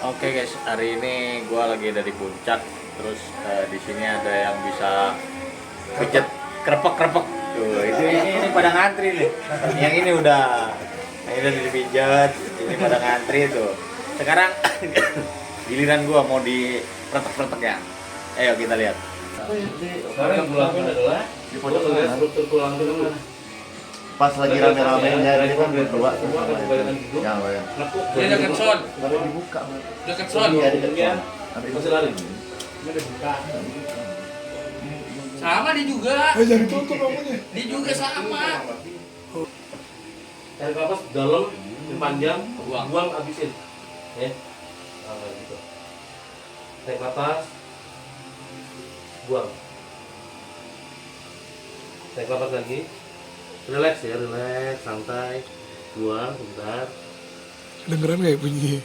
Oke guys, hari ini gua lagi ada di puncak. Terus di sini ada yang bisa pijet krepek-krepek. Tuh, ini pada ngantri nih. Yang ini udah dipijat, ini pada ngantri tuh. Sekarang giliran gua mau di pretek-pretek ya. Ayo kita lihat. Sekarang yang gue lakuin adalah Di pojok lihat kanan. struktur tulang itu kan Pas lagi rame-ramenya ini kan berdua semua kan kebanyakan gitu. ya lo ya. Nekuk. Dia dekat son, Baru dibuka. dekat son. Iya, dekat Iya. son. Ada Masih lari. Ini udah buka. Sama dia juga. Jangan tutup rambutnya. Dia juga sama. Tarik nafas dalam, panjang, Buang. buang habisin. Ya. Nah, gitu. Tarik nafas, buang. Tarik nafas lagi. Relax ya, relax, santai. Buang sebentar. Dengeran gak ya bunyi?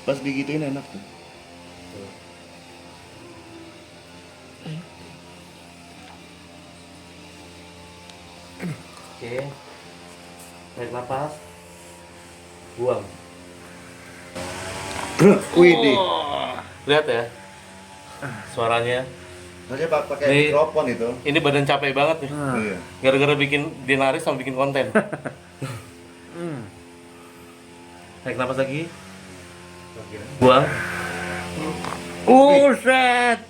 Pas digituin enak tuh. Oke. Tarik nafas. Buang. Wih deh. Lihat ya. Suaranya. Maksudnya pakai Nih. mikrofon itu. Ini badan capek banget nih. Iya. Gara-gara bikin dinaris sama bikin konten. Tarik nafas lagi. Buang. Set.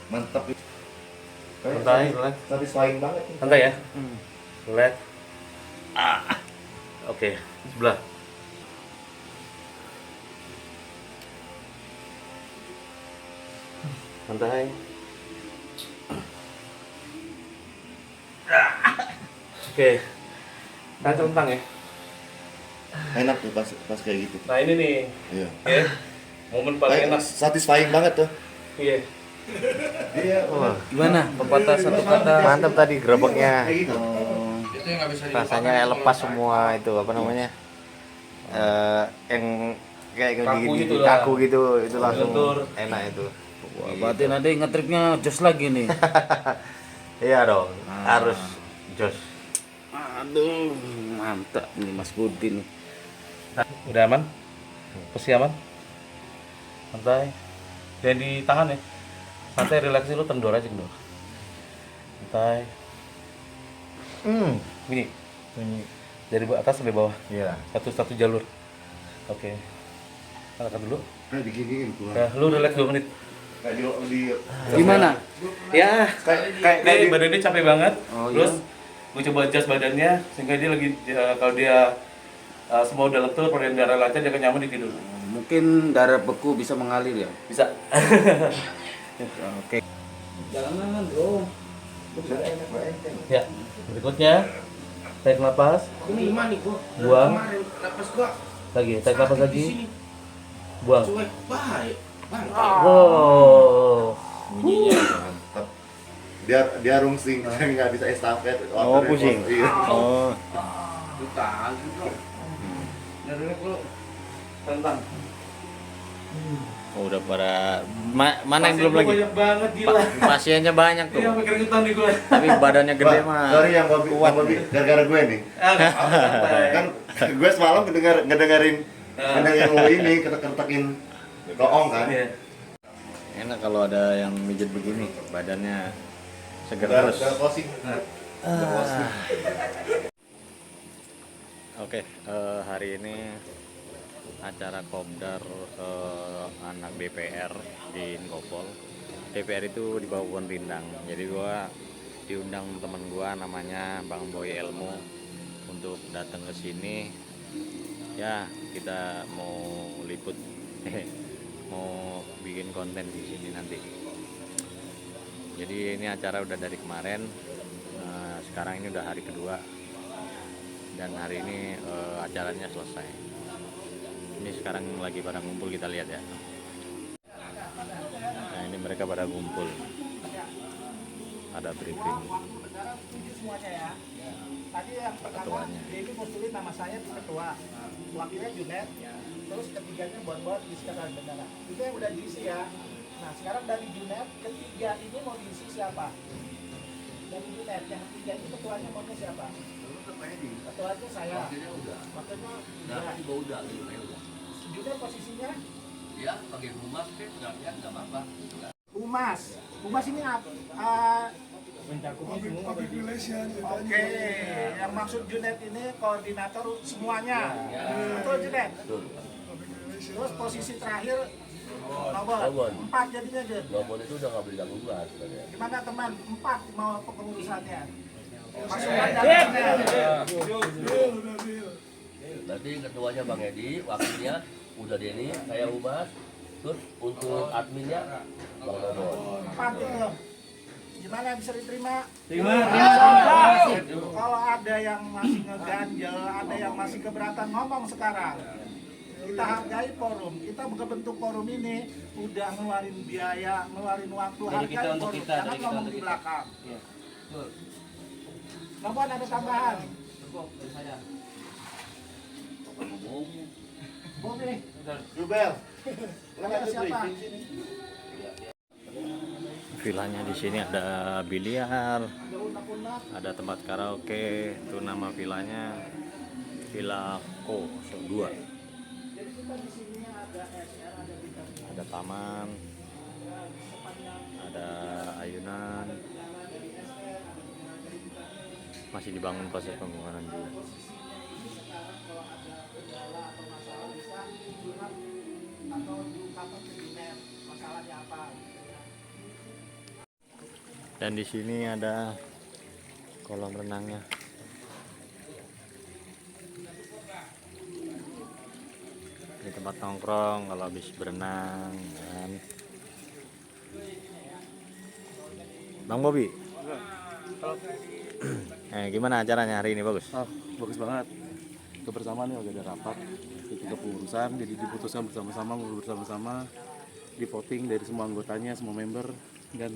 Mantap. Santai, relax. Satisfying banget. Santai ya. Relax. Oke, sebelah. Santai. Oke. Kita centang ya. Enak tuh pas kayak gitu. Nah, ini nih. Iya. Oke. Momen paling enak. Satisfying banget tuh. Iya. Iya. Gimana? Pepatah satu kata. Mantap tadi gerebeknya. Kayak gitu. Itu yang nggak bisa Rasanya kayak lepas semua itu apa namanya? Yang kayak Kaku gigit gitu lah. kaku gitu, itu langsung Lentur. enak itu. Wah, berarti nanti ngetriknya jos lagi nih. Iya dong, harus jos. Aduh, mantap nih Mas Budi nih. Udah aman? Posisi aman? Santai. Jangan di tangan ya. Santai, relaksi lu tendor aja kendor. Santai. Bunyi. Dari atas sampai bawah. Iya. Satu jalur. Oke. Angkat dulu. Kayak diginiin gua. Nah, lu relax 2 menit. Kayak di Gimana? Ya, kayak dia badannya capek banget. Oh, Terus gue coba adjust badannya sehingga dia lagi kalau dia semua udah lentur, peredaran darah lancar, dia akan nyaman di tidur. Mungkin darah beku bisa mengalir ya. Bisa. Oke. Jangan bro. Ya, berikutnya tarik napas, Ini lima nih gua. buang, Kemarin napas gua lagi, tarik napas di lagi, sini. buang. Cuek baik. Wow. mantap. Dia rungsing, nggak bisa estafet. Oh, pusing. Iya. Oh. Buka gitu. Dari lu Tentang. Oh, udah pada mana yang belum lagi? Banyak banget gila. Pasiennya banyak tuh. Iya, mikir keringetan nih gue. Tapi badannya gede mah. Sorry yang Bobby gara-gara gue nih. Kan gue semalam ngedengerin lo ini ketek-ketekin koong kan. Iya. Enak kalau ada yang mijet begini, badannya seger Udah terus. closing. Udah closing. Oke, hari ini acara kopdar anak DPR di Inkopol. DPR itu di bawah Pohon Rindang. Jadi gua diundang teman gua namanya Bang Boy Elmo untuk datang ke sini. Ya, kita mau liput mau bikin konten di sini nanti. Jadi ini acara udah dari kemarin. Sekarang ini udah hari kedua. Dan hari ini acaranya selesai. Ini sekarang lagi pada ngumpul, kita lihat ya. Nah, ini mereka pada ngumpul. Ada briefing. Tadi yang pertama, Ketuanya. Dewi Muslim nama saya itu ketua, wakilnya Junet, terus ketiganya Bon di sekitar bendera. Itu yang udah diisi ya. Nah sekarang dari Junet, ketiga ini mau diisi siapa? Dari Junet, yang ketiga ini ketuanya maunya siapa? Ketuanya saya. Wakilnya udah. Junet posisinya Ya, pakai humas sih, nggak apa-apa. humas. Humas ini apa? Public relation Oke, yang maksud Junet ini koordinator semuanya. Betul Junet? Terus posisi terakhir Nobon. 4 jadinya Jun. Nobon itu udah nggak boleh gangguan sebenarnya. Gimana teman? 4 mau kepengurusannya. Masukan datangnya. Nanti ketuanya Bang Edi, wakilnya udah Denny, saya humas. Terus untuk adminnya Bang Nobon. 4 itu. Gimana bisa diterima? Terima. Kalau ada yang masih ngeganjel, ada yang masih keberatan ngomong sekarang. Kita hargai forum. Kita bentuk forum ini udah ngeluarin biaya, ngeluarin waktu, hargai forum. Jangan ngomong di belakang. Nobon ada tambahan? Bobby. Rubel. Ada siapa? Vilanya di sini ada biliar, Ada unak-unak. ada tempat karaoke. Itu nama vilanya Villa Ko 2. Jadi kita di sini ada SR, ada bintang. Ada taman, ada ayunan. Masih dibangun proses pembangunan juga. Sekarang kalau ada kendala atau masalah bisa curhat atau diungkapkan ke Junet. Masalahnya apa? Dan di sini ada kolam renangnya. Ini tempat nongkrong kalau habis berenang kan. Bang Bobi. Gimana acaranya hari ini, bagus? Bagus banget. Kebersamaan udah ada rapat itu kepengurusan, jadi diputuskan bersama-sama, ngobrol bersama-sama, di voting dari semua anggotanya, semua member, dan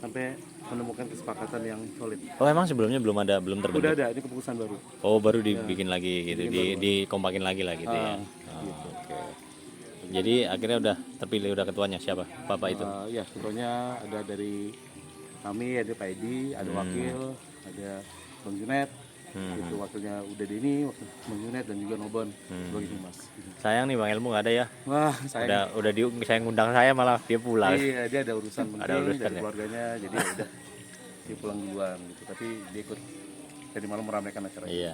sampai menemukan kesepakatan yang solid. Oh, emang sebelumnya belum terbentuk? Udah ada, ini keputusan baru. Oh, baru dibikin lagi gitu, dikompakin lagi lah gitu ya. Gitu. Oke. Jadi akhirnya udah terpilih, udah ketuanya siapa? Bapak itu. Ya, ketuanya ada dari kami, ada Pak Edi, ada wakil, ada Bang Junet, itu wakilnya udah Denny, wakil Bang Junet dan juga Nobon sebagai humas. Sayang nih Bang Elmu nggak ada ya. Wah, saya Saya ngundang saya malah dia pulang. Iya, dia ada urusan penting Ada urusan dari ya? keluarganya, jadi ya udah dia pulang duluan gitu. Tapi dia ikut tadi malam meramaikan acara. Iya.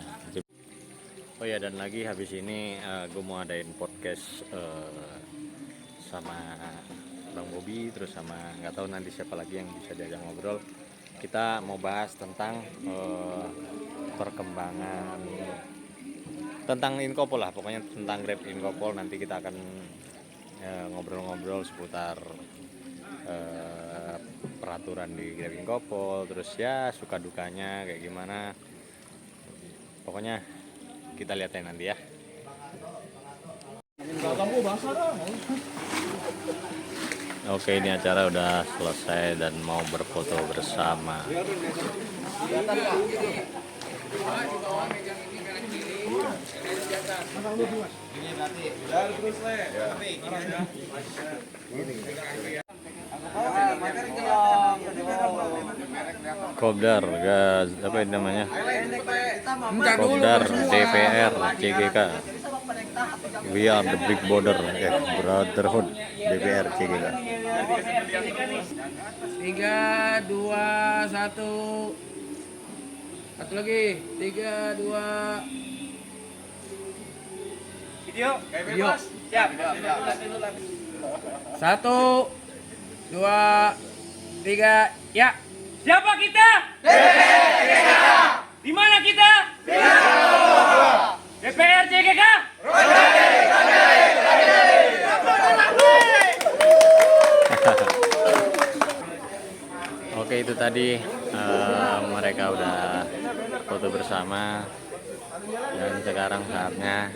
Oh ya, dan lagi habis ini gue mau adain podcast sama Bang Bobi, terus sama nggak tahu nanti siapa lagi yang bisa diajak ngobrol. Kita mau bahas tentang perkembangan tentang Inkopol lah, pokoknya tentang Grab Inkopol. Nanti kita akan ngobrol-ngobrol seputar peraturan di Grab Inkopol, terus ya suka dukanya kayak gimana. Pokoknya kita lihatnya nanti ya. Oke, ini acara udah selesai dan mau berfoto bersama. Kopdar, apa ini namanya? Kopdar DPR CGK. We are the big border, brotherhood DPR CGK. 3, 2, 1. Satu lagi. 3, 2. Video. Siap. 1, 2, 3. Ya. Siapa kita? Di mana kita? DPR CGK. Oke, itu tadi mereka udah foto bersama dan sekarang saatnya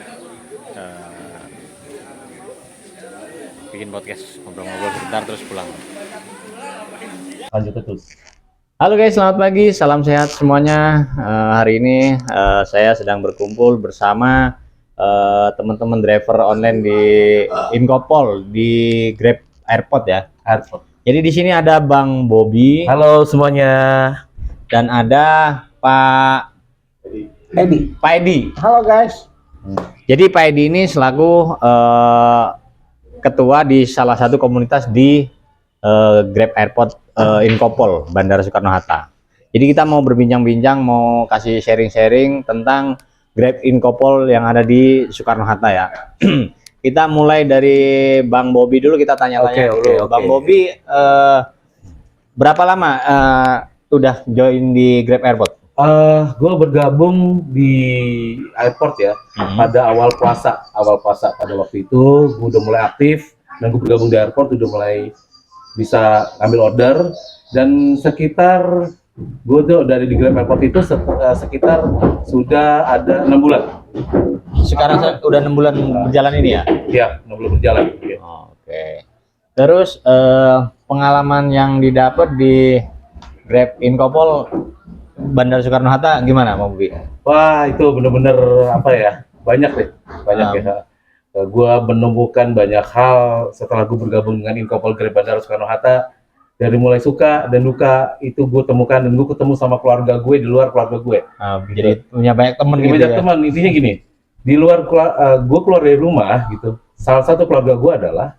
bikin podcast, ngobrol-ngobrol sebentar terus pulang. Lanjut terus. Halo guys, selamat pagi, salam sehat semuanya. Hari ini saya sedang berkumpul bersama teman-teman driver online di Inkopol di Grab Airport ya. Airport. Jadi di sini ada Bang Bobi. Halo semuanya. Dan ada Pak Edi. Halo guys. Jadi Pak Edi ini selaku ketua di salah satu komunitas di Grab Airport Inkopol Bandara Soekarno-Hatta. Jadi kita mau berbincang-bincang, mau kasih sharing-sharing tentang Grab Inkopol yang ada di Soekarno-Hatta ya. Kita mulai dari Bang Bobby dulu, kita tanya-tanya dulu. Bang Bobby, berapa lama udah join di Grab Airport? Gue bergabung di airport ya pada awal puasa pada waktu itu gue udah mulai aktif dan gue bergabung di airport udah mulai bisa ambil order dan sekitar gue tuh dari di Grab Airport itu sekitar sudah ada 6 bulan. Sekarang udah 6 bulan berjalan ini ya? Iya, 6 bulan berjalan. Ya. Oke. Terus pengalaman yang didapat di Grab Inkopol Bandara Soekarno-Hatta gimana, Bang Bobi? Wah, itu bener-bener apa ya? Banyak ya. Gua menemukan banyak hal setelah gue bergabung dengan Inkopol Grab Bandara Soekarno-Hatta. Dari mulai suka dan duka itu gue temukan dan gue ketemu sama keluarga gue di luar keluarga gue. Gitu. Jadi punya banyak temen gitu banyak ya? teman, intinya gini. Di luar gue keluar dari rumah gitu. Salah satu keluarga gue adalah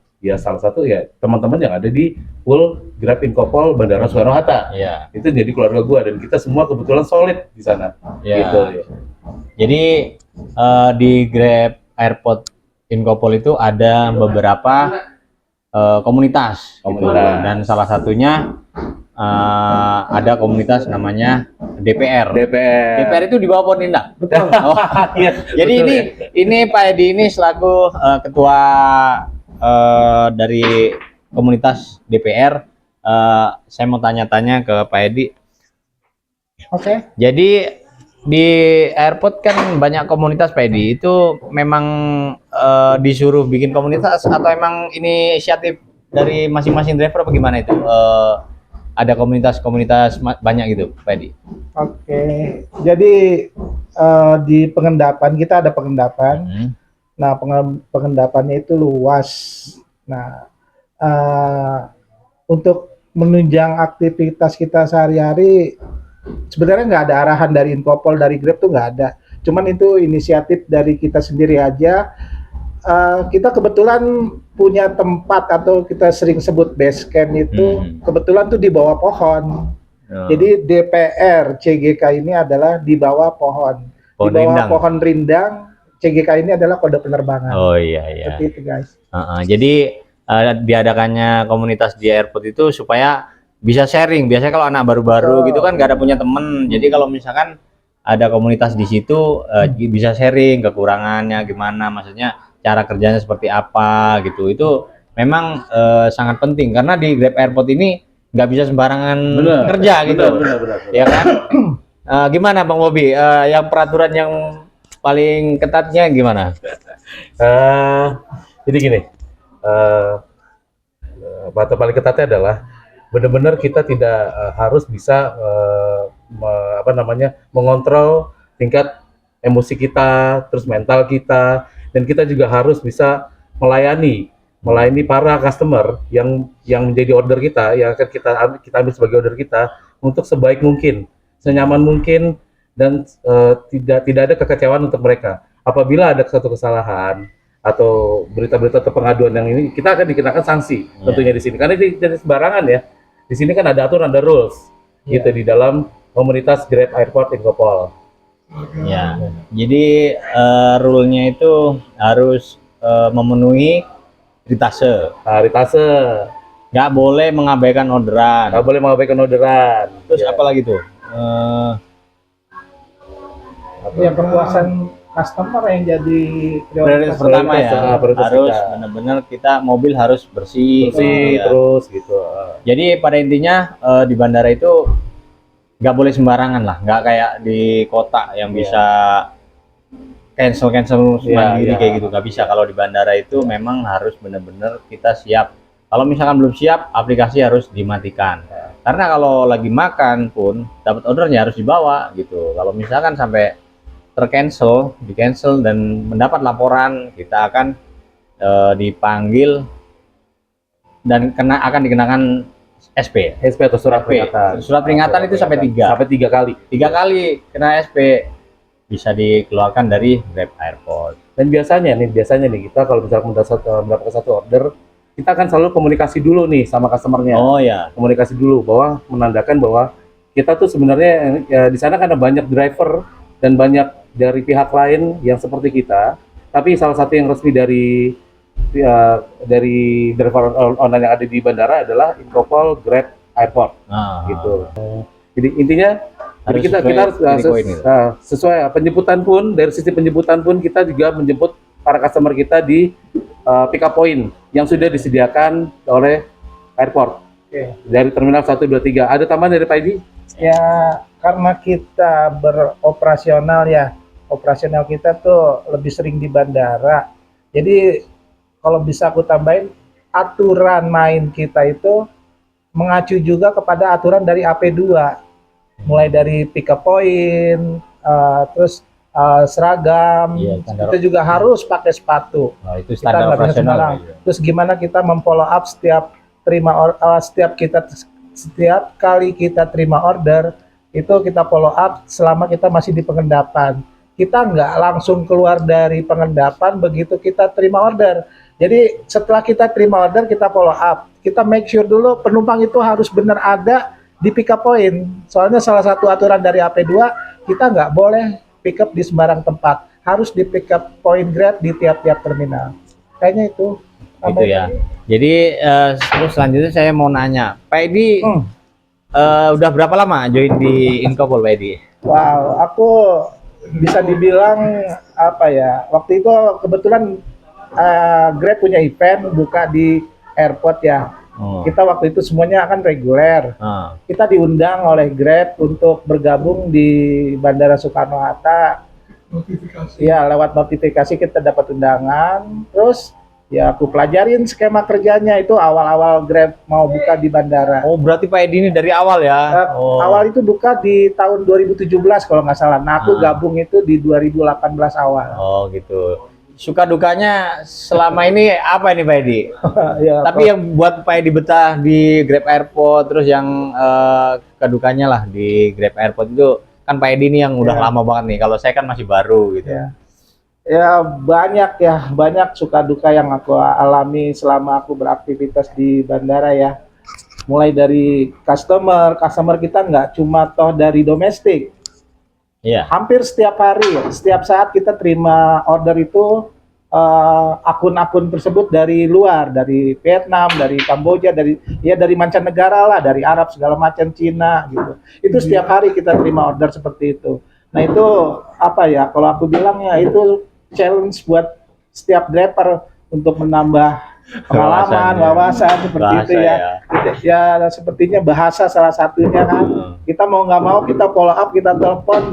teman-teman yang ada di pool Grab Inkopol Bandara Soekarno-Hatta. Iya. Itu jadi keluarga gue dan kita semua kebetulan solid di sana. Iya. Gitu ya. Jadi di Grab Airport Inkopol itu ada beberapa komunitas. Gitu. Dan salah satunya ada komunitas namanya DPR. DPR itu di bawah pohon rindang. Betul. Iya, Jadi betul, ini Pak Edi ini selaku ketua dari komunitas DPR. Saya mau tanya-tanya ke Pak Edi. Oke. Jadi di airport kan banyak komunitas, Pak Edi. Itu memang disuruh bikin komunitas atau emang inisiatif dari masing-masing driver apa gimana itu? Ada komunitas-komunitas banyak gitu, Pak Edi? Oke. Jadi di pengendapan kita ada pengendapan. Nah, pengendapannya itu luas. Nah, untuk menunjang aktivitas kita sehari-hari sebenarnya nggak ada arahan dari Inkopol, dari Grab tuh nggak ada. Cuman itu inisiatif dari kita sendiri aja. Kita kebetulan punya tempat atau kita sering sebut base camp itu kebetulan tuh di bawah pohon. Jadi DPR CGK ini adalah di bawah pohon. Di bawah pohon rindang. CGK ini adalah kode penerbangan. Oh iya. Seperti itu, guys. Jadi diadakannya komunitas di airport itu supaya bisa sharing. Biasanya kalau anak baru-baru gitu kan nggak ada punya temen. Jadi kalau misalkan ada komunitas di situ bisa sharing kekurangannya gimana, maksudnya cara kerjanya seperti apa gitu. Itu memang sangat penting karena di Grab Airport ini nggak bisa sembarangan kerja gitu. Benar. Ya kan? Gimana Bang Bobi? Yang peraturan yang paling ketatnya gimana? Jadi gini, bata paling ketatnya adalah benar-benar kita tidak harus bisa mengontrol tingkat emosi kita, terus mental kita, dan kita juga harus bisa melayani para customer yang menjadi order kita, yang akan kita ambil sebagai order kita untuk sebaik mungkin, senyaman mungkin, dan tidak ada kekecewaan untuk mereka. Apabila ada suatu kesalahan atau berita-berita atau pengaduan yang ini, kita akan dikenakan sanksi tentunya di sini. Karena jadi sembarangan ya. Di sini kan ada aturan, ada rules gitu di dalam komunitas Grab Airport Inkopol. Ya. Jadi rule-nya itu harus memenuhi ritase. Ritase. Nggak boleh mengabaikan orderan. Terus apa lagi tuh? Ya, perpuasan customer yang jadi prioritas pertama ya. Harus benar-benar kita mobil harus bersih gitu ya. Terus gitu. Jadi pada intinya di bandara itu nggak boleh sembarangan lah, nggak kayak di kota yang bisa cancel mandiri kayak gitu, nggak bisa. Kalau di bandara itu memang harus benar-benar kita siap. Kalau misalkan belum siap, aplikasi harus dimatikan. Karena kalau lagi makan pun dapat ordernya harus dibawa gitu. Kalau misalkan sampai di cancel dan mendapat laporan, kita akan dipanggil dan akan dikenakan SP atau surat peringatan. Surat peringatan itu sampai 3 kali. 3 kali kena SP. bisa dikeluarkan dari Grab Airport. Dan biasanya nih kita kalau misalkan mendapatkan satu order, kita akan selalu komunikasi dulu nih sama customernya. Oh ya. Komunikasi dulu bahwa menandakan bahwa kita tuh sebenarnya ya, di sana kan ada banyak driver dan banyak dari pihak lain yang seperti kita. Tapi salah satu yang resmi dari driver online yang ada di bandara adalah Inkopol Grab Airport gitu. Jadi intinya jadi kita harus sesuai penjemputan pun, dari sisi penjemputan pun kita juga menjemput para customer kita di pick up point yang sudah disediakan oleh airport. Dari terminal 1, 2, 3. Ada tambahan dari Pak Edi? Ya, karena kita beroperasional ya, operasional kita tuh lebih sering di bandara. Jadi kalau bisa aku tambahin, aturan main kita itu mengacu juga kepada aturan dari AP2. Mulai dari pick up point, terus seragam, kita juga harus pakai sepatu. Itu Kita standar nggak bisa operasional. sembarang. Terus gimana kita memfollow up setiap kali kita terima order, itu kita follow up selama kita masih di pengendapan. Kita nggak langsung keluar dari pengendapan begitu kita terima order. Jadi setelah kita terima order, kita follow up. Kita make sure dulu penumpang itu harus benar ada di pick up point. Soalnya salah satu aturan dari AP2, kita nggak boleh pick up di sembarang tempat. Harus di pick up point Grab di tiap-tiap terminal. Kayaknya itu. Gitu ya. Jadi terus selanjutnya saya mau nanya, Pak Edi udah berapa lama join di Inkopol, Pak Edi? Wow, aku bisa dibilang apa ya? Waktu itu kebetulan Grab punya event buka di airport ya. Kita waktu itu semuanya akan reguler. Kita diundang oleh Grab untuk bergabung di Bandara Soekarno-Hatta. Notifikasi. Ya, lewat notifikasi kita dapat undangan. Terus ya aku pelajarin skema kerjanya itu awal-awal Grab mau buka di bandara. Oh, berarti Pak Edi ini dari awal ya? Awal itu buka di tahun 2017 kalau nggak salah. Nah, aku gabung itu di 2018 awal. Oh, gitu. Suka dukanya selama ini apa ini Pak Edi? Ya, Tapi yang buat Pak Edi betah di Grab Airport, terus yang kedukanya lah di Grab Airport itu kan Pak Edi ini yang udah lama banget nih. Kalau saya kan masih baru gitu. Ya banyak suka duka yang aku alami selama aku beraktivitas di bandara ya. Mulai dari customer kita nggak cuma toh dari domestik. Iya. Hampir setiap hari, setiap saat kita terima order itu akun-akun tersebut dari luar, dari Vietnam, dari Kamboja, dari mancanegara lah, dari Arab segala macam, Cina gitu. Itu setiap hari kita terima order seperti itu. Nah itu apa ya? Kalau aku bilang ya itu challenge buat setiap driver untuk menambah pengalaman, wawasan seperti itu ya. Ya sepertinya bahasa salah satunya kan. Kita mau nggak mau kita follow up, kita telepon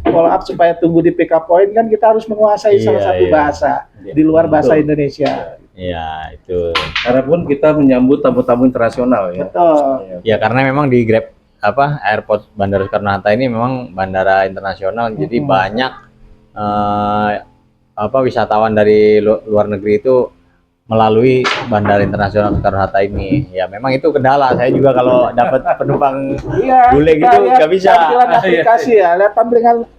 follow up supaya tunggu di pick up point kan kita harus menguasai salah satu bahasa di luar bahasa Indonesia. Iya, itu. Karena pun kita menyambut tamu-tamu internasional ya. Betul. Ya karena memang di Grab airport Bandara Soekarno-Hatta ini memang bandara internasional, jadi banyak wisatawan dari luar negeri itu melalui Bandara Internasional Soekarno-Hatta ini. Ya memang itu kendala. Saya juga kalau dapat penumpang bule gitu nggak bisa. Tampilan aplikasi ya, lihat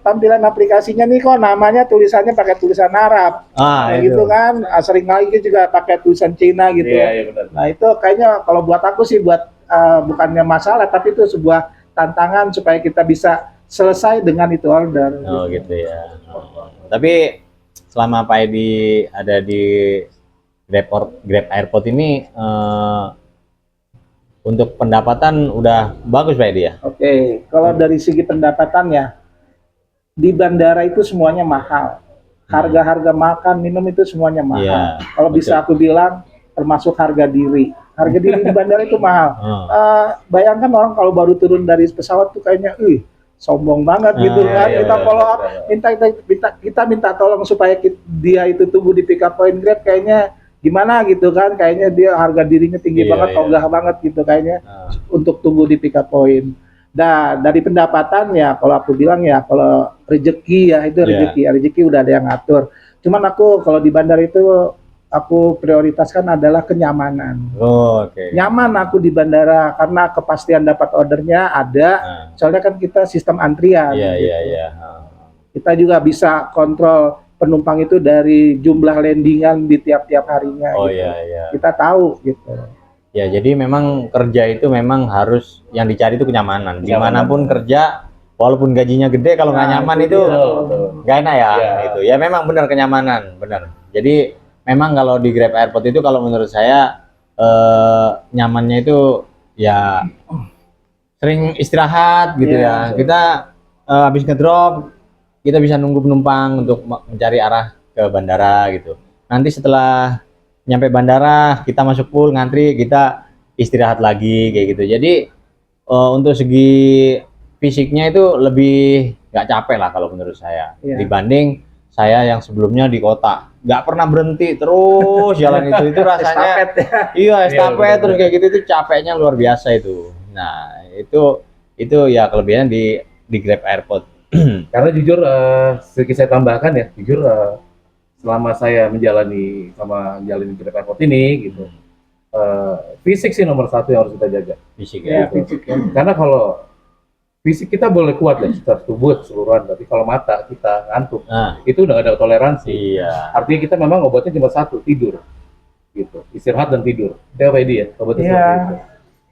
tampilan aplikasinya nih kok namanya tulisannya pakai tulisan Arab. Kayak gitu kan, sering lagi juga pakai tulisan Cina gitu. Benar. Nah itu kayaknya kalau buat aku sih bukannya masalah, tapi itu sebuah tantangan supaya kita bisa selesai dengan itu order. Oh gitu ya. Tapi selama Pak Edi ada di Grab Airport ini untuk pendapatan udah bagus Pak Edi ya? Oke, kalau dari segi pendapatan ya di bandara itu semuanya mahal. Harga-harga makan, minum itu semuanya mahal. Kalau bisa aku bilang termasuk harga diri. Harga diri di bandara itu mahal. Bayangkan orang kalau baru turun dari pesawat tuh kayaknya, sombong banget gitu kan. Kita follow up, kita minta tolong supaya dia itu tunggu di pick up point Grab kayaknya gimana gitu kan, kayaknya dia harga dirinya tinggi banget, ogah banget gitu kayaknya untuk tunggu di pick up point. Nah dari pendapatan ya kalau aku bilang ya kalau rezeki ya itu rezeki udah ada yang ngatur. Cuman aku kalau di bandara itu aku prioritaskan adalah kenyamanan. Nyaman aku di bandara karena kepastian dapat ordernya ada. Soalnya kan kita sistem antrian. Kita juga bisa kontrol penumpang itu dari jumlah landingan di tiap-tiap harinya. Oh gitu. iya iya. Kita tahu gitu. Ya jadi memang kerja itu memang harus yang dicari itu kenyamanan. Dimanapun kerja, walaupun gajinya gede, kalau nggak nyaman itu nggak enak ya. Itu ya memang benar kenyamanan, benar. Jadi memang kalau di Grab Airport itu kalau menurut saya nyamannya itu ya sering istirahat gitu ya. Kita habis ngedrop, kita bisa nunggu penumpang untuk mencari arah ke bandara gitu. Nanti setelah nyampe bandara, kita masuk pool, ngantri, kita istirahat lagi kayak gitu. Jadi untuk segi fisiknya itu lebih nggak capek lah kalau menurut saya dibanding saya yang sebelumnya di kota nggak pernah berhenti terus jalan itu rasanya iya estafet terus kayak gitu itu capeknya luar biasa itu. Nah itu ya kelebihan di Grab Airport. Karena jujur sedikit saya tambahkan ya, jujur selama saya menjalani Grab Airport ini gitu, fisik sih nomor satu yang harus kita jaga. Fisik ya. Fisik ya. Karena kalau fisik kita boleh kuat ya secara tubuh keseluruhan, tapi kalau mata kita ngantuk, itu udah ada toleransi. Iya. Artinya kita memang obatnya cuma satu, tidur, gitu, istirahat dan tidur. Itu apa ini ya? Obatnya Iya. seperti itu.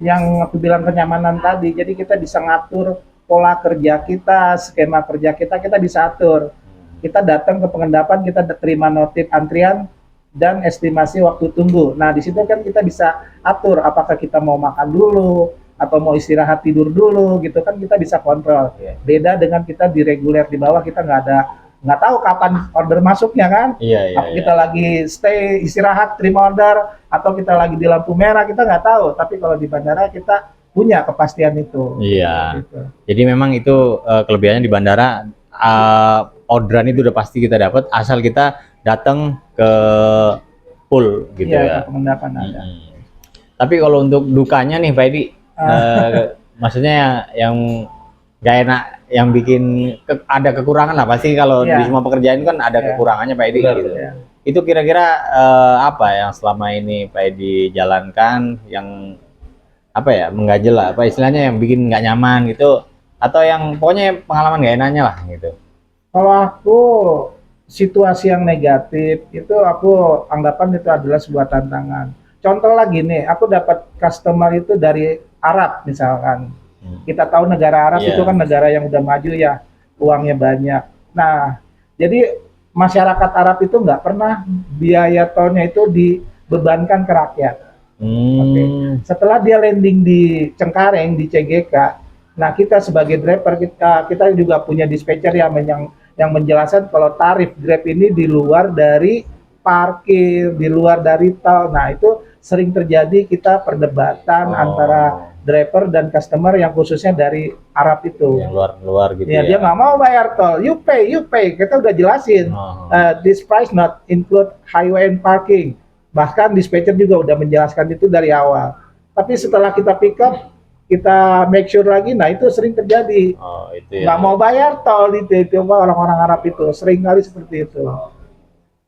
Yang aku bilang kenyamanan tadi, jadi kita bisa ngatur pola kerja kita, skema kerja kita bisa atur. Kita datang ke pengendapan, kita terima notif antrian dan estimasi waktu tunggu. Nah, di situ kan kita bisa atur apakah kita mau makan dulu atau mau istirahat tidur dulu gitu kan kita bisa kontrol. Beda dengan kita di reguler di bawah kita nggak tahu kapan order masuknya kan. Iya. Apa kita lagi stay istirahat terima order atau kita lagi di lampu merah kita nggak tahu. Tapi kalau di bandara kita punya kepastian itu. Iya. Gitu. Jadi memang itu kelebihannya di bandara. Orderan itu udah pasti kita dapat asal kita datang ke pool gitu Iya, ya. ke pengendapan ada. Tapi kalau untuk dukanya nih Pak Edi, maksudnya yang gak enak, yang bikin ada kekurangan lah pasti kalau di semua pekerjaan kan ada kekurangannya Pak Edi gitu. Itu kira-kira apa yang selama ini Pak Edi jalankan yang apa ya mengganjal lah, apa istilahnya yang bikin nggak nyaman gitu, atau yang pokoknya pengalaman gak enaknya lah gitu. Kalau aku situasi yang negatif itu aku anggapan itu adalah sebuah tantangan. Contoh lagi nih, aku dapat customer itu dari Arab misalkan. Kita tahu negara Arab itu kan negara yang udah maju ya, uangnya banyak. Nah, jadi masyarakat Arab itu nggak pernah biaya tolnya itu dibebankan ke rakyat. Setelah dia landing di Cengkareng di CGK, nah kita sebagai driver kita juga punya dispatcher yang menjelaskan kalau tarif Grab ini di luar dari parkir, di luar dari tol. Nah, itu sering terjadi kita perdebatan antara driver dan customer yang khususnya dari Arab itu. Yang luar-luar gitu ya. Dia nggak mau bayar tol. You pay. Kita udah jelasin. This price not include highway and parking. Bahkan dispatcher juga udah menjelaskan itu dari awal. Tapi setelah kita pick up, kita make sure lagi, nah itu sering terjadi. Itu ya. Nggak mau bayar tol itu orang-orang Arab itu sering kali seperti itu.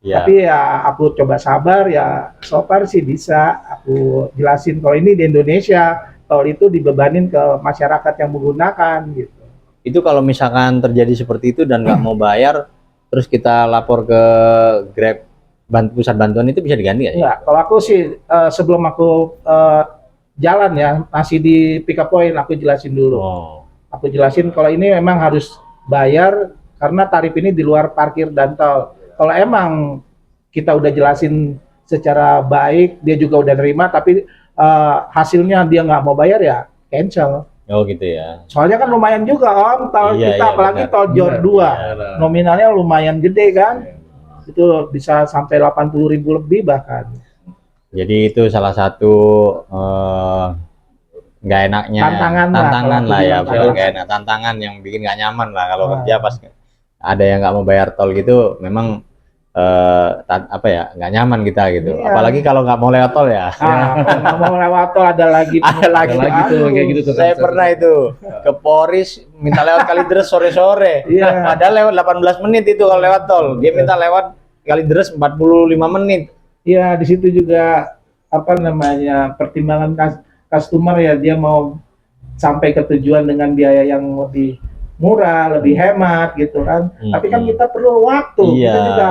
Tapi ya aku coba sabar ya, so far sih bisa aku jelasin kalau ini di Indonesia tol itu dibebanin ke masyarakat yang menggunakan gitu. Itu kalau misalkan terjadi seperti itu dan nggak mau bayar, terus kita lapor ke Grab pusat bantuan itu bisa diganti nggak? Iya, kalau aku sih sebelum aku jalan ya masih di pick up point aku jelasin dulu. Aku jelasin kalau ini memang harus bayar karena tarif ini di luar parkir dan tol. Kalau emang kita udah jelasin secara baik, dia juga udah nerima, tapi hasilnya dia nggak mau bayar ya cancel. Oh gitu ya. Soalnya kan lumayan juga om tol kita, apalagi tol Jor 2, nominalnya lumayan gede kan. Itu bisa sampai 80.000 lebih bahkan. Jadi itu salah satu nggak enaknya tantangan lah ya, betul nggak enak, tantangan yang bikin nggak nyaman lah kalau kerja pas ada yang nggak mau bayar tol gitu, memang apa ya nggak nyaman kita gitu. Apalagi kalau nggak mau lewat tol ya. Nggak mau lewat tol ada lagi tuh kayak gitu tuh. Saya pernah itu ke Poris minta lewat Kalideres sore-sore. Padahal lewat 18 menit itu kalau lewat tol. Dia minta lewat Kalideres 45 menit. Iya, di situ juga apa namanya pertimbangan customer ya, dia mau sampai ke tujuan dengan biaya yang lebih murah, lebih hemat gitu kan. Tapi kan kita perlu waktu. Iya. Kita juga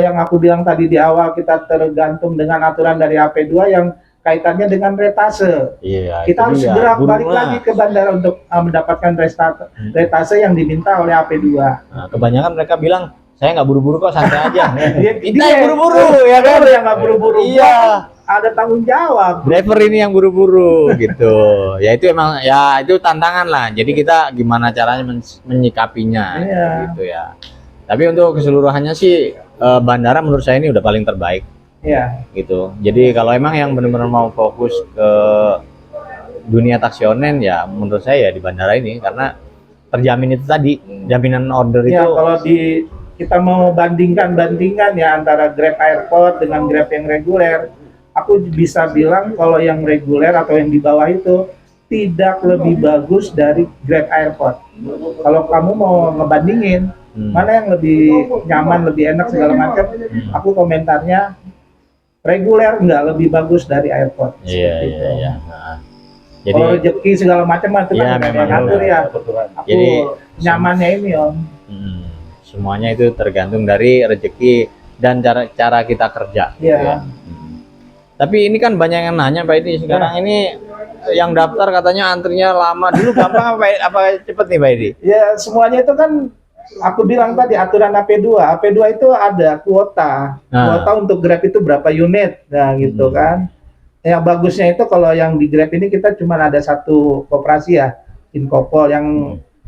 yang aku bilang tadi di awal, kita tergantung dengan aturan dari AP2 yang kaitannya dengan retase. Iya, Kita itu harus dia. segera Buru balik lah. lagi ke bandara untuk mendapatkan retase yang diminta oleh AP2. Nah, kebanyakan mereka bilang saya nggak buru-buru kok, santai aja. Kita Iya. yang buru-buru ya kan? Yang nggak buru-buru. Iya. Ada tanggung jawab. Driver ini yang buru-buru gitu. Ya itu emang ya itu tantangan lah. Jadi kita gimana caranya menyikapinya Iya. gitu ya. Tapi untuk keseluruhannya sih bandara menurut saya ini udah paling terbaik Iya. gitu. Jadi kalau emang yang benar-benar mau fokus ke dunia taksi online ya menurut saya ya di bandara ini, karena terjamin itu tadi, jaminan order Ya, itu. kalau kita mau bandingkan ya antara Grab Airport dengan Grab yang reguler, aku bisa bilang kalau yang reguler atau yang di bawah itu tidak lebih bagus dari Grab Airport. Kalau kamu mau ngebandingin mana yang lebih nyaman, lebih enak segala macam, aku komentarnya reguler nggak lebih bagus dari airport. Iya Seperti iya itu. iya. Nah, jadi Kalau rezeki segala macam itu Iya, kan nggak ada memang yang ngatur ya. Aku Jadi, nyamannya ini Om. semuanya itu tergantung dari rezeki dan cara kita kerja. gitu Iya. ya. Tapi ini kan banyak yang nanya Pak Edi, sekarang ini yang daftar katanya antrinya lama. Dulu gampang apa cepet nih Pak Edi? Ya semuanya itu kan aku bilang tadi aturan AP2. AP2 itu ada kuota. Kuota untuk Grab itu berapa unit. Nah, gitu kan. Yang bagusnya itu kalau yang di Grab ini kita cuma ada satu koperasi ya, Inkopol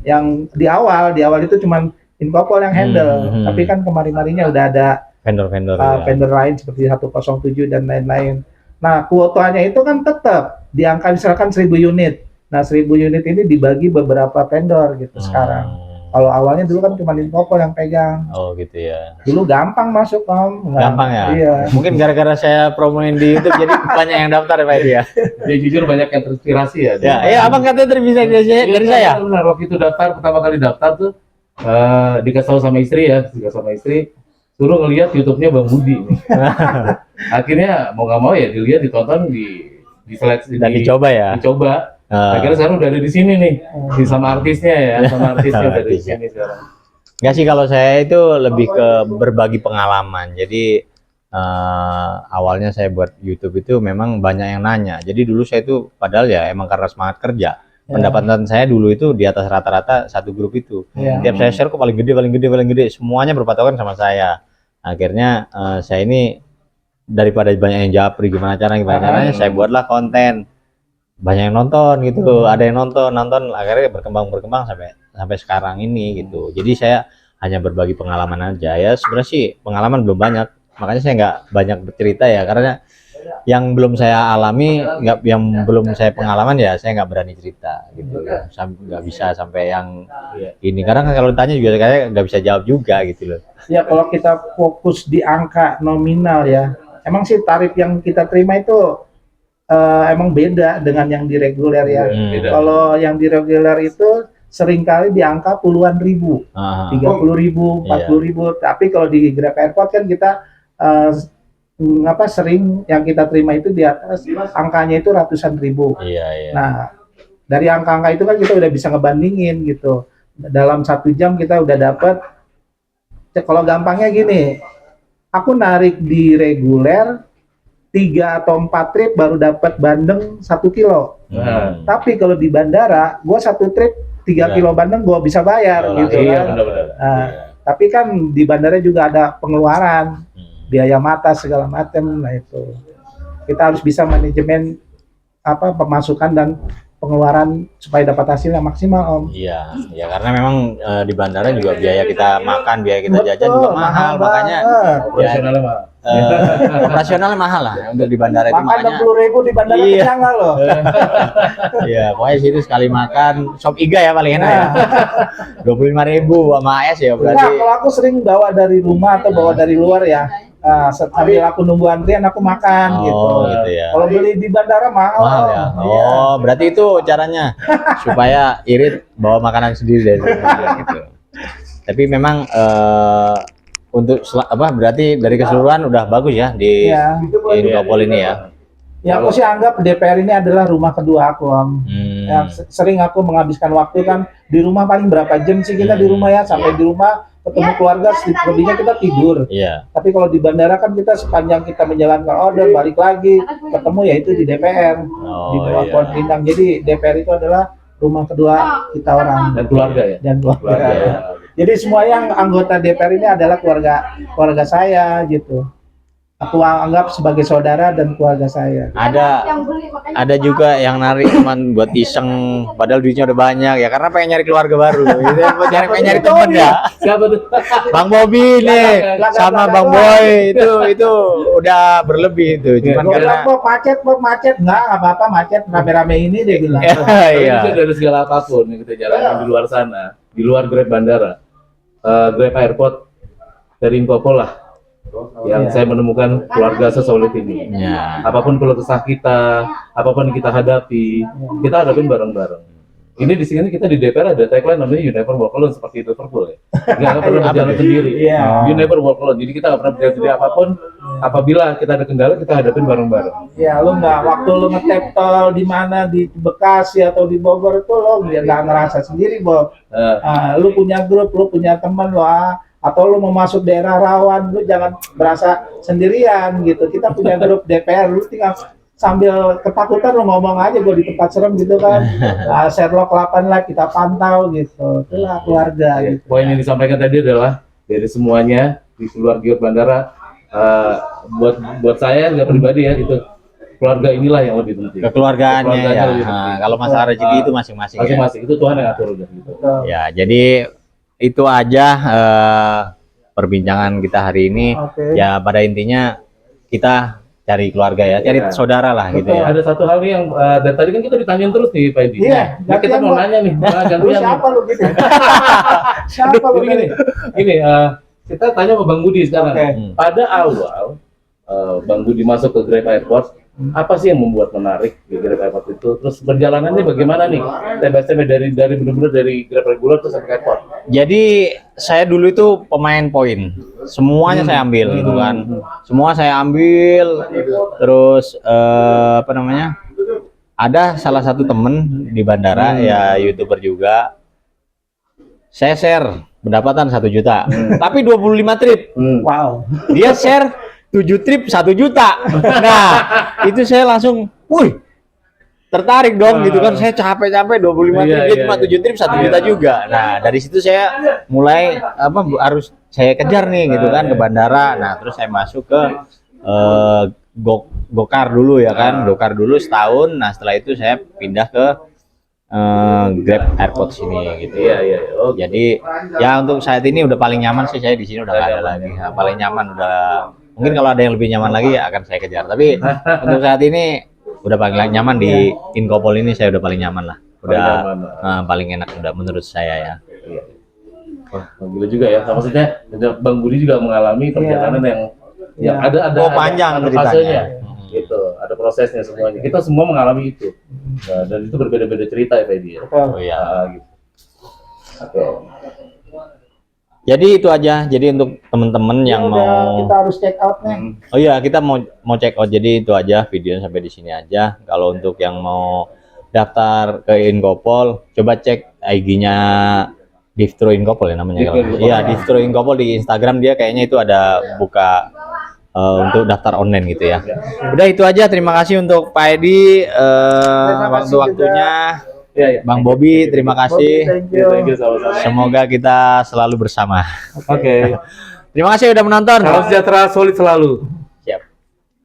yang di awal itu cuma Inkopol yang handle. Tapi kan kemarin-marinya udah ada Vendor-vendor vendor lain seperti 107 dan lain-lain. Nah, kuotanya itu kan tetap di angka misalkan 1000 unit. Nah, 1000 unit ini dibagi beberapa vendor gitu sekarang. Kalau awalnya dulu kan cuma Inkopol yang pegang. Oh gitu ya. Dulu gampang masuk Om. Gampang ya? Iya. Mungkin gara-gara saya promoin di YouTube jadi banyak yang daftar ya Pak Edi ya. Ya jujur banyak yang terinspirasi ya. Ya, abang katanya terpisah dari saya. Benar, waktu itu pertama kali daftar tuh dikasih tahu sama istri, suruh ngelihat YouTube-nya Bang Budi. Akhirnya mau nggak mau ya dilihat, ditonton, diseleksi, Dan dicoba ya. dicoba. Akhirnya sekarang udah ada di sini nih, sama artisnya ya, sama artisnya udah di sini sekarang. Enggak sih, kalau saya itu lebih ke berbagi pengalaman. Jadi awalnya saya buat YouTube itu memang banyak yang nanya. Jadi dulu saya itu padahal ya emang karena semangat kerja. Pendapatan saya dulu itu di atas rata-rata satu grup itu. Tiap saya share kok paling gede, semuanya berpatokan sama saya. Akhirnya saya ini daripada banyak yang japri gimana caranya saya buatlah konten. Banyak yang nonton gitu, ada yang nonton akhirnya berkembang sampai sekarang ini gitu. Jadi saya hanya berbagi pengalaman aja ya. Sebenarnya sih pengalaman belum banyak, makanya saya nggak banyak bercerita ya, karena yang belum saya alami, yang belum saya pengalaman ya saya nggak berani cerita gitu. Nggak bisa sampai yang ini, karena kalau ditanya juga kayak nggak bisa jawab juga gitu loh. Ya kalau kita fokus di angka nominal ya, emang sih tarif yang kita terima itu emang beda dengan yang di reguler ya. Kalau yang di reguler itu seringkali di angka puluhan ribu, 30.000, 40.000. Tapi kalau di Grab Airport kan kita sering yang kita terima itu di atas angkanya itu ratusan ribu. Nah, dari angka-angka itu kan kita udah bisa ngebandingin gitu. Dalam 1 jam kita udah dapat. Kalau gampangnya gini, aku narik di reguler 3 atau 4 trip baru dapat bandeng 1 kilo. Tapi kalau di bandara, gua 1 trip 3 kilo bandeng gua bisa bayar gitu kan. Tapi kan di bandara juga ada pengeluaran, biaya mata segala macam. Nah itu kita harus bisa manajemen pemasukan dan pengeluaran supaya dapat hasil yang maksimal Om. Iya, ya karena memang di bandara juga biaya kita makan, biaya kita jajan juga mahal, makanya Operasionalnya mahal. operasionalnya mahal lah untuk di bandara itu, Makan makanya 60.000 di bandara kenyang nggak loh. iya pokoknya situ sekali makan sop iga ya paling enak ya. 25.000 sama AS ya berarti. Nah, kalau aku sering bawa dari rumah atau bawa dari luar ya, sambil aku nunggu antrian aku makan gitu. Ya. Kalau beli di bandara mahal ya. Oh, berarti itu caranya supaya irit bawa makanan sendiri dari rumah gitu. Tapi memang untuk berarti dari keseluruhan udah bagus ya di Inkopol ini ya. Ya aku sih anggap DPR ini adalah rumah kedua aku Om. Ya, sering aku menghabiskan waktu kan di rumah, paling berapa jam sih kita di rumah ya, sampai di rumah ketemu keluarga lebihnya kita tidur. Iya. Tapi kalau di bandara kan kita sepanjang kita menjalankan order balik lagi ketemu yaitu di DPR di bawah iya. Pohon Rindang. Jadi DPR itu adalah rumah kedua kita orang Dan keluarga ya. dan keluarga. Keluarga, ya. Jadi semua yang anggota DPR ini adalah keluarga saya gitu. Aku anggap sebagai saudara dan keluarga saya. Ada juga yang narik cuman buat iseng, padahal duitnya udah banyak ya, karena pengen nyari keluarga baru gitu. Pengen nyari temen ya. Siapa tuh? Bang Bobby nih sama Bang Boy itu udah berlebih itu. Cuman Gue karena bilang, Bob, macet. Nggak apa-apa, macet. Rame-rame ini dia bilang. iya. Itu dari segala apapun yang kita jalani di luar sana, di luar Grab bandara, Grab airport, dari Inkopol lah, yang saya menemukan keluarga sesolid ini. Ya. Apapun keluh kesah kita, apapun yang kita hadapi, kita hadapin bareng-bareng. Ini di sini kita di DPR ada tagline namanya "You Never Walk Alone" seperti Liverpool ya. Nggak pernah berjalan sendiri. Iya. You never walk alone. Jadi kita nggak pernah berjalan sendiri apapun. Apabila kita ada kendala, kita hadapin bareng-bareng. Ya, lu nggak, waktu lu ngetep tol di mana, di Bekasi atau di Bogor itu lo nggak ngerasa sendiri, Bob. Lu punya grup, lu punya teman lo, atau lu mau masuk daerah rawan, lu jangan berasa sendirian gitu. Kita punya grup DPR, lu tinggal sambil ketakutan lu ngomong aja, gue di tempat serem gitu kan. Sherlock 8 lah kita pantau gitu. Itulah keluarga gitu. Poin yang disampaikan tadi adalah dari semuanya di luar Giot Bandara, buat saya nggak pribadi ya, itu keluarga inilah yang lebih penting. Kekeluargaannya ya. lebih penting. Nah, kalau masalah rezeki itu masing-masing. Ya. Masing-masing itu Tuhan yang atur udah gitu. Ya, jadi itu aja perbincangan kita hari ini. Oke. Ya pada intinya kita cari keluarga ya, cari Iya. saudara lah gitu ya. Ada satu hal nih yang dari tadi kan kita ditanyain terus nih Pak Edi. Iya, Nah, kita gantian, mau Bang. nanya nih, Lu gantian. siapa lu gitu? Siapa lu Jadi gini, kita tanya sama Bang Budi sekarang. Oke. Pada awal Bang Budi masuk ke Grab Airport, apa sih yang membuat menarik di Grab Airport itu? Terus perjalanannya bagaimana nih? Step-by-step dari benar-benar dari Grab regular terus sampai airport. Jadi saya dulu itu pemain poin, semuanya saya ambil gitu kan, semua saya ambil. Terus apa namanya? Ada salah satu temen di bandara ya, YouTuber juga. Saya share pendapatan 1 juta, tapi 25 trip. Wow. Dia share 7 trip 1 juta. Nah, itu saya langsung, wih, tertarik dong gitu kan. Saya capek-capek 25 trip, dia cuma 7 trip 1 juta juga. Nah, dari situ saya mulai harus saya kejar nih gitu kan ke bandara. Nah, terus saya masuk ke Gokar dulu ya kan. Gokar dulu setahun. Nah, setelah itu saya pindah ke Grab Airport sini gitu. Iya. Oh, Jadi ya untuk saat ini udah paling nyaman sih saya di sini, udah nggak ada lagi. Nah, paling nyaman udah, mungkin kalau ada yang lebih nyaman lagi ya akan saya kejar. Tapi untuk saat ini udah paling nyaman di Inkopol ini, saya udah paling nyaman lah. Udah paling enak udah menurut saya ya. Wah, gila juga ya. Maksudnya Bang Budi juga mengalami perjalanan yang ada panjang ada ceritanya. fasenya. Gitu, ada prosesnya semuanya. Kita semua mengalami itu. Nah, dan itu berbeda-beda cerita ya Pak Edi. Oh iya. Gitu. Oke. Jadi itu aja. Jadi untuk teman-teman yang mau, kita harus check out nih. oh iya kita mau check out. Jadi itu aja, videonya sampai di sini aja. Kalau untuk yang mau daftar ke Inkopol, coba cek IG-nya Distro Inkopol ya namanya. Iya, Distro Inkopol di Instagram, dia kayaknya itu ada buka untuk daftar online gitu ya. Udah itu aja, terima kasih untuk Pak Edi waktu-waktunya. Ya. Bang Bobby, terima kasih. Thank you. Thank you sama-sama. Semoga kita selalu bersama. Oke. Terima kasih udah menonton. Salam sejahtera, solid selalu.